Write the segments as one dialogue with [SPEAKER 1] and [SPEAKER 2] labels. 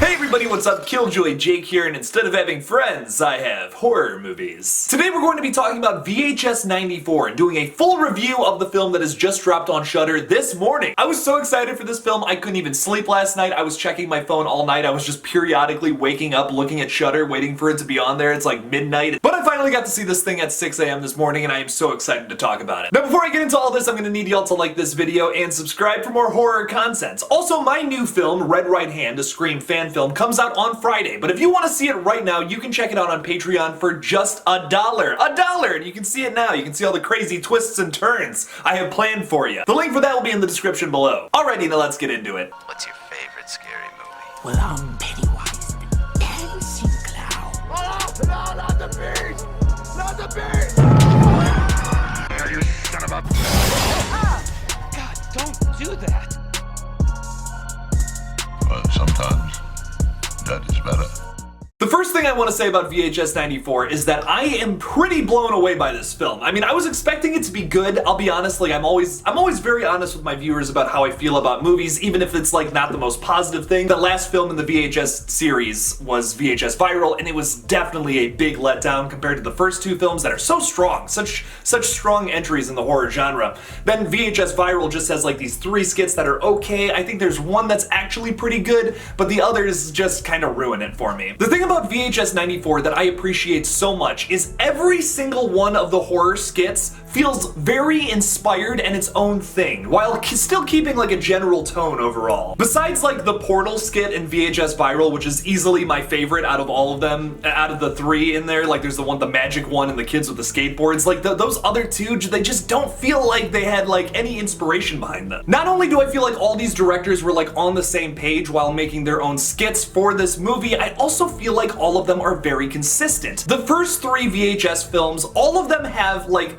[SPEAKER 1] Hey everybody, what's up? KillJoy Jake here, and instead of having friends, I have horror movies. Today we're going to be talking about VHS 94 and doing a full review of the film that has just dropped on Shudder this morning. I was so excited for this film, I couldn't even sleep last night. I was checking my phone all night. I was just periodically waking up, looking at Shudder, waiting for it to be on there. It's like midnight. But I finally got to see this thing at 6 a.m. this morning, and I am so excited to talk about it. Now before I get into all this, I'm going to need y'all to like this video and subscribe for more horror content. Also, my new film, Red Right Hand, a Scream fan film, comes out on Friday, but if you want to see it right now, you can check it out on Patreon for just $1. $1! And you can see it now. You can see all the crazy twists and turns I have planned for you. The link for that will be in the description below. Alrighty, now let's get into it.
[SPEAKER 2] What's your favorite scary movie?
[SPEAKER 3] Well, I'm Pennywise, the dancing clown.
[SPEAKER 4] Oh, no, not the beast! Not the beast!
[SPEAKER 2] You son of a...
[SPEAKER 3] God, don't do that.
[SPEAKER 5] Well, sometimes that is better.
[SPEAKER 1] The first thing I want to say about VHS 94 is that I am pretty blown away by this film. I mean, I was expecting it to be good. I'll be honest, like I'm always very honest with my viewers about how I feel about movies, even if it's like not the most positive thing. The last film in the VHS series was VHS Viral, and it was definitely a big letdown compared to the first two films that are so strong, such strong entries in the horror genre. Then VHS Viral just has like these 3 skits that are okay. I think there's one that's actually pretty good, but the others just kind of ruin it for me. The thing about VHS 94 that I appreciate so much is every single one of the horror skits feels very inspired and its own thing, while still keeping like a general tone overall. Besides like the Portal skit in VHS Viral, which is easily my favorite out of all of them, out of the 3 in there, like there's the magic one and the kids with the skateboards, like those other 2, they just don't feel like they had like any inspiration behind them. Not only do I feel like all these directors were like on the same page while making their own skits for this movie, I also feel like all of them are very consistent. The first 3 VHS films, all of them have like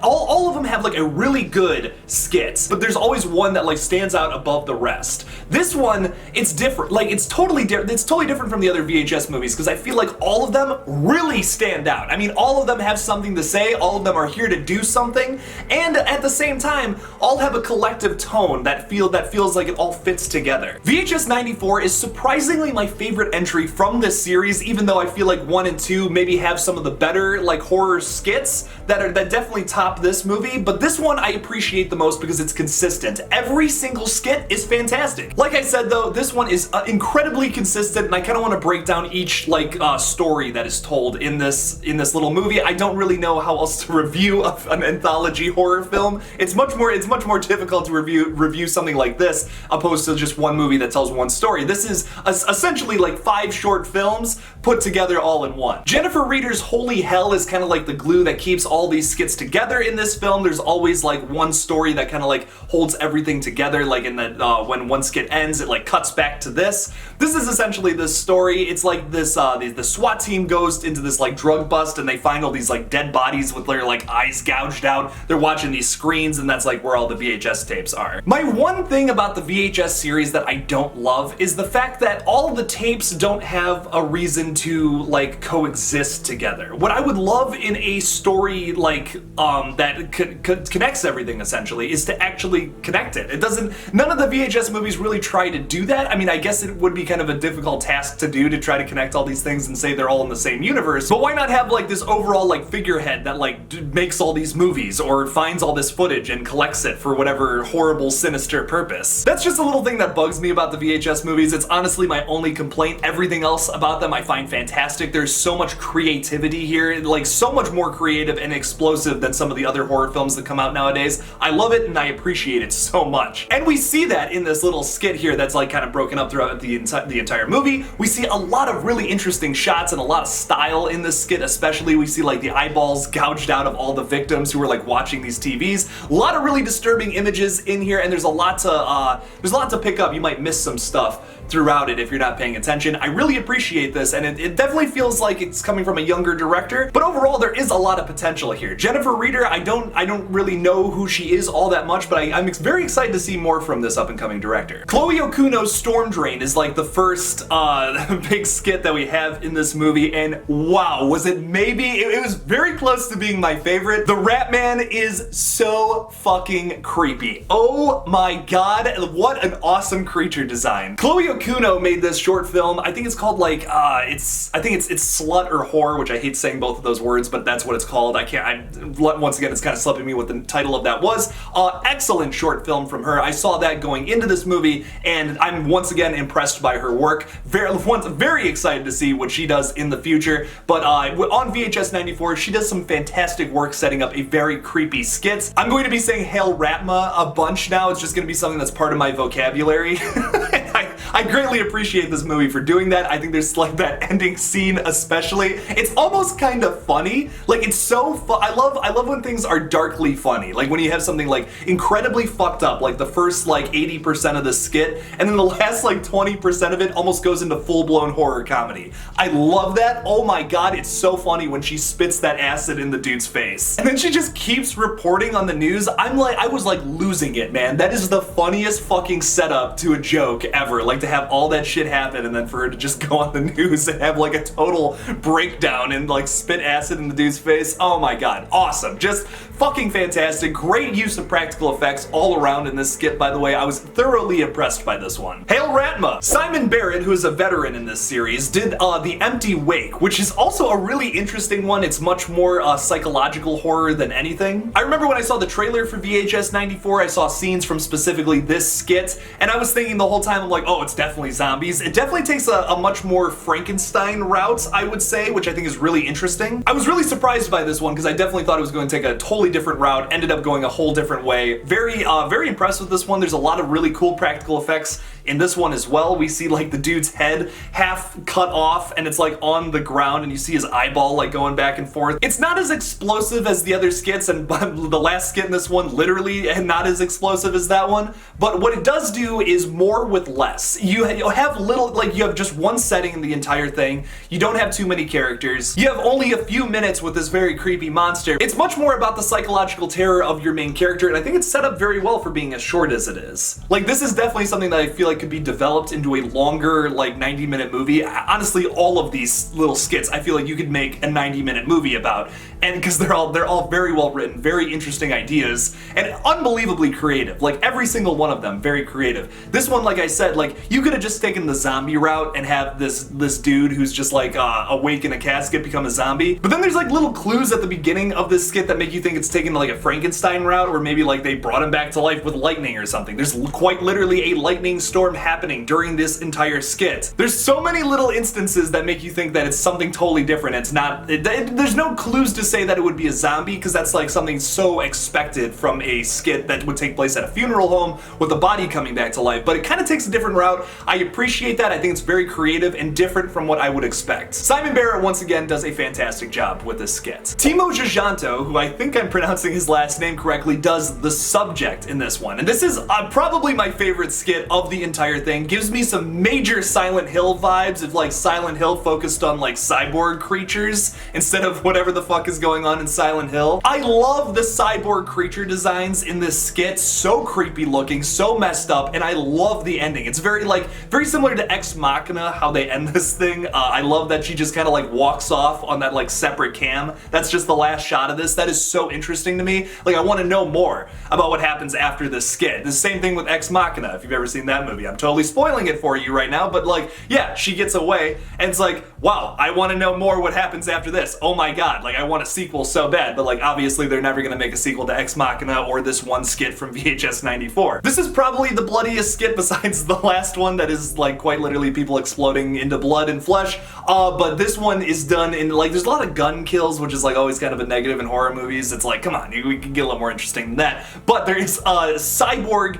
[SPEAKER 1] all of them have like a really good skits, but there's always one that like stands out above the rest. This one, it's different. Like it's totally different from the other VHS movies because I feel like all of them really stand out. I mean, all of them have something to say, all of them are here to do something, and at the same time, all have a collective tone that feels like it all fits together. VHS 94 is surprisingly my favorite entry from this series, even though I feel like 1 and 2 maybe have some of the better like horror skits that definitely top this movie, but this one I appreciate the most because it's consistent. Every single skit is fantastic. Like I said though, this one is incredibly consistent, and I kind of want to break down each like story that is told in this little movie. I don't really know how else to review an anthology horror film. It's much more difficult to review something like this opposed to just one movie that tells one story. This is essentially like 5 short films put together all in one. Jennifer Reeder's Holy Hell is kind of like the glue that keeps all these skits together in this film. There's always like one story that kind of like holds everything together, like in that when one skit ends, it like cuts back to this. This is essentially this story. It's like this, the SWAT team goes into this like drug bust and they find all these like dead bodies with their like eyes gouged out. They're watching these screens, and that's like where all the VHS tapes are. My one thing about the VHS series that I don't love is the fact that all of the tapes don't have a reason to like coexist together. What I would love in a story like that connects everything essentially is to actually connect it. None of the VHS movies really try to do that. I mean, I guess it would be kind of a difficult task to do, to try to connect all these things and say they're all in the same universe, but why not have like this overall like figurehead that like makes all these movies or finds all this footage and collects it for whatever horrible, sinister purpose. That's just a little thing that bugs me about the VHS movies. It's honestly my only complaint. Everything else about them I find fantastic. There's so much creativity here, like so much more creative and explosive than some of the other horror films that come out nowadays. I love it and I appreciate it so much. And we see that in this little skit here that's like kind of broken up throughout the entire movie. We see a lot of really interesting shots and a lot of style in this skit, especially. We see like the eyeballs gouged out of all the victims who are like watching these TVs. A lot of really disturbing images in here, and there's a lot to pick up. You might miss some stuff throughout it if you're not paying attention. I really appreciate this, and it definitely feels like it's coming from a younger director, but overall there is a lot of potential here. Jennifer Reeder, I don't really know who she is all that much, but I'm very excited to see more from this up-and-coming director. Chloe Okuno's Storm Drain is like the first big skit that we have in this movie, and wow, was it maybe, it was very close to being my favorite. The Rat Man is so fucking creepy. Oh my god, what an awesome creature design. Chloe Okuno made this short film. I think it's called like I think it's Slut or Whore, which I hate saying both of those words, but that's what it's called. Once again, it's kind of slipping me what the title of that was. Excellent short film from her. I saw that going into this movie, and I'm once again impressed by her work. Very excited to see what she does in the future. But on VHS 94, she does some fantastic work setting up a very creepy skit. I'm going to be saying Hail Ratma a bunch now. It's just going to be something that's part of my vocabulary. I greatly appreciate this movie for doing that. I think there's like that ending scene especially. It's almost kind of funny. Like it's so I love when things are darkly funny. Like when you have something like incredibly fucked up, like the first like 80% of the skit, and then the last like 20% of it almost goes into full-blown horror comedy. I love that. Oh my god, it's so funny when she spits that acid in the dude's face. And then she just keeps reporting on the news. I was like losing it, man. That is the funniest fucking setup to a joke ever. Like to have all that shit happen and then for her to just go on the news and have like a total breakdown and like spit acid in the dude's face. Oh my god, awesome. Just fucking fantastic. Great use of practical effects all around in this skit, by the way. I was thoroughly impressed by this one. Hail Ratma! Simon Barrett, who is a veteran in this series, did The Empty Wake, which is also a really interesting one. It's much more psychological horror than anything. I remember when I saw the trailer for VHS 94, I saw scenes from specifically this skit, and I was thinking the whole time, I'm like, oh, it's definitely zombies. It definitely takes a much more Frankenstein route, I would say, which I think is really interesting. I was really surprised by this one because I definitely thought it was going to take a totally different route, ended up going a whole different way. Very impressed with this one. There's a lot of really cool practical effects in this one as well. We see like the dude's head half cut off and it's like on the ground and you see his eyeball like going back and forth. It's not as explosive as the other skits, and the last skit in this one literally not as explosive as that one, but what it does do is more with less. You have little, like you have just one setting in the entire thing. You don't have too many characters. You have only a few minutes with this very creepy monster. It's much more about the psychological terror of your main character, and I think it's set up very well for being as short as it is. Like this is definitely something that I feel like could be developed into a longer, like 90-minute movie. Honestly, all of these little skits, I feel like you could make a 90-minute movie about, and because they're all very well written, very interesting ideas, and unbelievably creative. Like every single one of them, very creative. This one, like I said, like you could have just taken the zombie route and have this dude who's just like awake in a casket become a zombie. But then there's like little clues at the beginning of this skit that make you think it's taking like a Frankenstein route, or maybe like they brought him back to life with lightning or something. There's quite literally a lightning storm happening during this entire skit. There's so many little instances that make you think that it's something totally different. It's not, there's no clues to say that it would be a zombie, because that's like something so expected from a skit that would take place at a funeral home with a body coming back to life. But it kind of takes a different route. I appreciate that. I think it's very creative and different from what I would expect. Simon Barrett once again does a fantastic job with this skit. Timo Giajanto, who I think I'm pronouncing his last name correctly, does the subject in this one. And this is probably my favorite skit of the entire thing. Gives me some major Silent Hill vibes, if like Silent Hill focused on like cyborg creatures instead of whatever the fuck is going on in Silent Hill. I love the cyborg creature designs in this skit. So creepy looking, so messed up, and I love the ending. It's very similar to Ex Machina, how they end this thing. I love that she just kind of like walks off on that like separate cam. That's just the last shot of this. That is so interesting to me. Like I want to know more about what happens after this skit. The same thing with Ex Machina, if you've ever seen that movie. I'm totally spoiling it for you right now, but like, yeah, she gets away and it's like, wow, I want to know more what happens after this. Oh my god, like I want a sequel so bad, but like obviously they're never gonna make a sequel to Ex Machina or this one skit from VHS 94. This is probably the bloodiest skit besides the last one that is like quite literally people exploding into blood and flesh, but this one is done in like, there's a lot of gun kills, which is like always kind of a negative in horror movies. It's like, come on, we can get a little more interesting than that. But there is a cyborg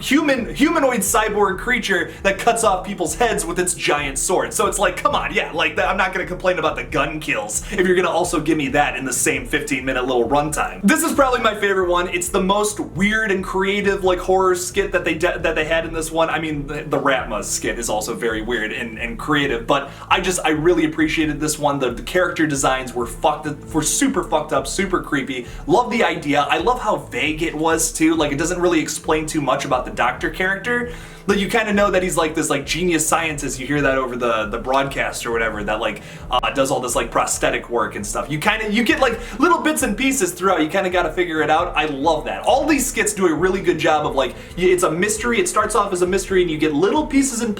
[SPEAKER 1] humanoid cyborg creature that cuts off people's heads with its giant sword. So it's like, come on, yeah, like that, I'm not gonna complain about the gun kills if you're gonna also give me that in the same 15-minute little runtime. This is probably my favorite one. It's the most weird and creative like horror skit that they had in this one. I mean, the Ratma skit is also very weird and creative, but I really appreciated this one. The character designs were super fucked up, super creepy. Love the idea. I love how vague it was too. Like it doesn't really explain too much about the doctor character. Like you kind of know that he's like this like genius scientist. You hear that over the broadcast or whatever that like does all this like prosthetic work and stuff. You get like little bits and pieces throughout. You kind of got to figure it out. I love that. All these skits do a really good job of like it's a mystery. It starts off as a mystery and you get little pieces of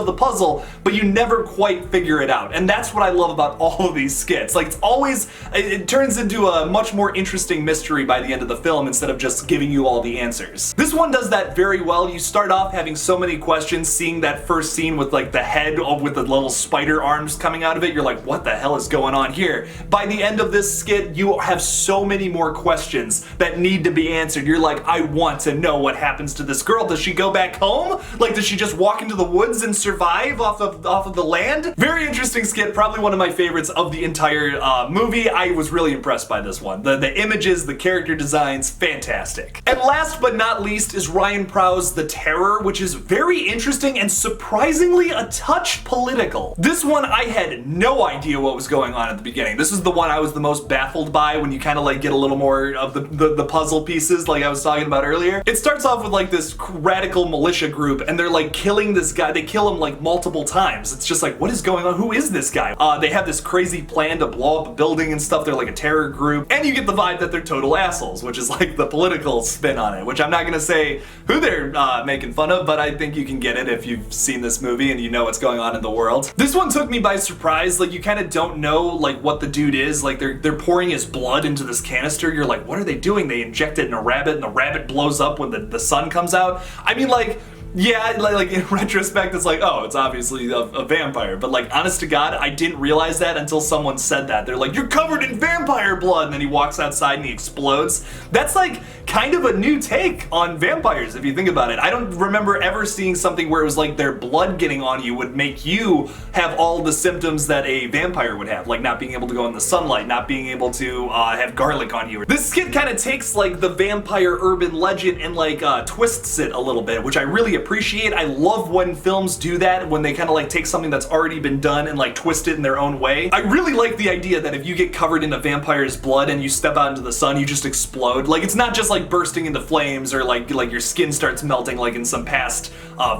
[SPEAKER 1] the puzzle, but you never quite figure it out. And that's what I love about all of these skits. Like it's always it turns into a much more interesting mystery by the end of the film instead of just giving you all the answers. This one does that very well. You start off having so many questions, seeing that first scene with like the head with the little spider arms coming out of it. You're like, what the hell is going on here? By the end of this skit, you have so many more questions that need to be answered. You're like, I want to know what happens to this girl. Does she go back home? Like, does she just walk into the woods and survive off of the land? Very interesting skit. Probably one of my favorites of the entire movie. I was really impressed by this one. The images, the character designs, fantastic. And last but not least is Ryan Prowse The Terror, which is very interesting and surprisingly a touch political. This one I had no idea what was going on at the beginning. This is the one I was the most baffled by when you kind of like get a little more of the puzzle pieces like I was talking about earlier. It starts off with like this radical militia group and they're like killing this guy. They kill him like multiple times. It's just like, what is going on? Who is this guy? They have this crazy plan to blow up a building and stuff. They're like a terror group. And you get the vibe that they're total assholes, which is like the political spin on it, which I'm not gonna say who they're making fun of, but I think you can get it if you've seen this movie and you know what's going on in the world. This one took me by surprise. Like you kind of don't know like what the dude is. Like they're pouring his blood into this canister. You're like, what are they doing? They inject it in a rabbit and the rabbit blows up when the sun comes out. I mean, like, yeah, like in retrospect, it's like, oh, it's obviously a vampire. But like, honest to God, I didn't realize that until someone said that. They're like, you're covered in vampire blood. And then he walks outside and he explodes. That's like kind of a new take on vampires, if you think about it. I don't remember ever seeing something where it was like their blood getting on you would make you have all the symptoms that a vampire would have. Like not being able to go in the sunlight, not being able to have garlic on you. This skit kind of takes like the vampire urban legend and like twists it a little bit, which I really appreciate. I love when films do that, when they kind of like take something that's already been done and like twist it in their own way. I really like the idea that if you get covered in a vampire's blood and you step out into the sun, you just explode. Like it's not just like bursting into flames or like your skin starts melting like in some past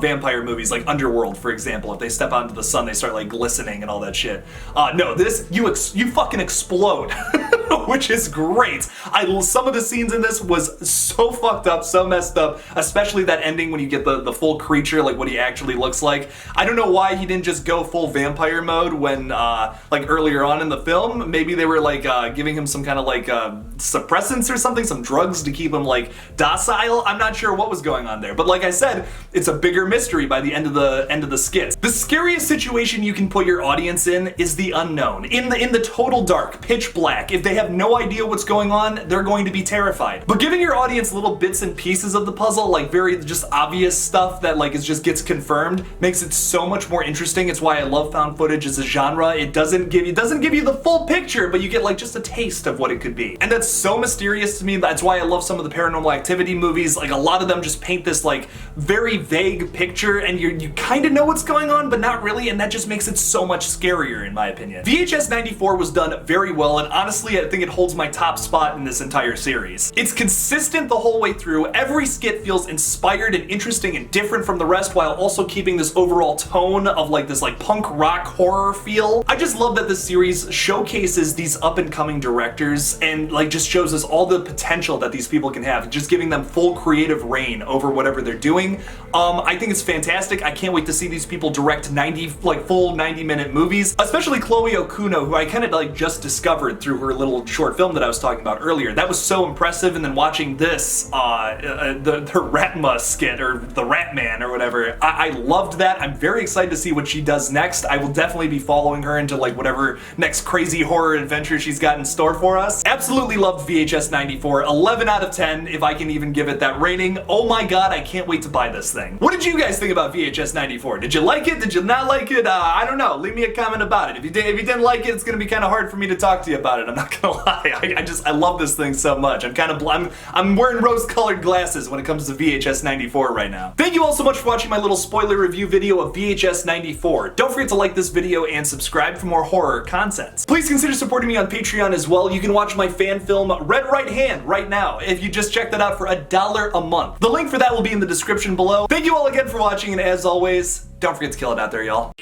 [SPEAKER 1] vampire movies, like Underworld, for example. If they step out into the sun, they start like glistening and all that shit. No, this, you fucking explode, which is great. Some of the scenes in this was so fucked up, so messed up, especially that ending when you get the full creature, like what he actually looks like. I don't know why he didn't just go full vampire mode when like earlier on in the film. Maybe they were like giving him some kind of like suppressants or something, some drugs to keep him like docile. I'm not sure what was going on there, but like I said, it's a bigger mystery by the end of the skits. The scariest situation you can put your audience in is the unknown. In the total dark, pitch black. If they have no idea what's going on, they're going to be terrified. But giving your audience little bits and pieces of the puzzle, like very just obvious stuff that like just gets confirmed, makes it so much more interesting. It's why I love found footage as a genre. It doesn't give you the full picture, but you get like just a taste of what it could be. And that's so mysterious to me. That's why I love some of the Paranormal Activity movies. Like a lot of them just paint this like very vague picture and you kind of know what's going on, but not really, and that just makes it so much scarier in my opinion. VHS 94 was done very well, and honestly I think it holds my top spot in this entire series. It's consistent the whole way through. Every skit feels inspired and interesting and different from the rest while also keeping this overall tone of like this like punk rock horror feel. I just love that this series showcases these up and coming directors and like just shows us all the potential that these people can have, just giving them full creative reign over whatever they're doing. I think it's fantastic. I can't wait to see these people direct full 90-minute movies, especially Chloe Okuno, who I kind of like just discovered through her little short film that I was talking about earlier. That was so impressive, and then watching this, the Ratma skit, or the Rat Man or whatever, I loved that. I'm very excited to see what she does next. I will definitely be following her into like whatever next crazy horror adventure she's got in store for us. Absolutely loved VHS 94. 11 out of 10 if I can even give it that rating. Oh my god, I can't wait to buy this thing. What did you guys think about VHS 94? Did you like it? Did you not like it? I don't know. Leave me a comment about it. If you didn't like it, it's gonna be kind of hard for me to talk to you about it. I'm not gonna lie. I love this thing so much. I'm wearing rose-colored glasses when it comes to VHS 94 right now. Thank you all so much for watching my little spoiler review video of VHS 94. Don't forget to like this video and subscribe for more horror content. Please consider supporting me on Patreon as well. You can watch my fan film Red Right Hand right now if you just check that out for $1 a month. The link for that will be in the description below. Thank you all again for watching, and as always, don't forget to kill it out there, y'all.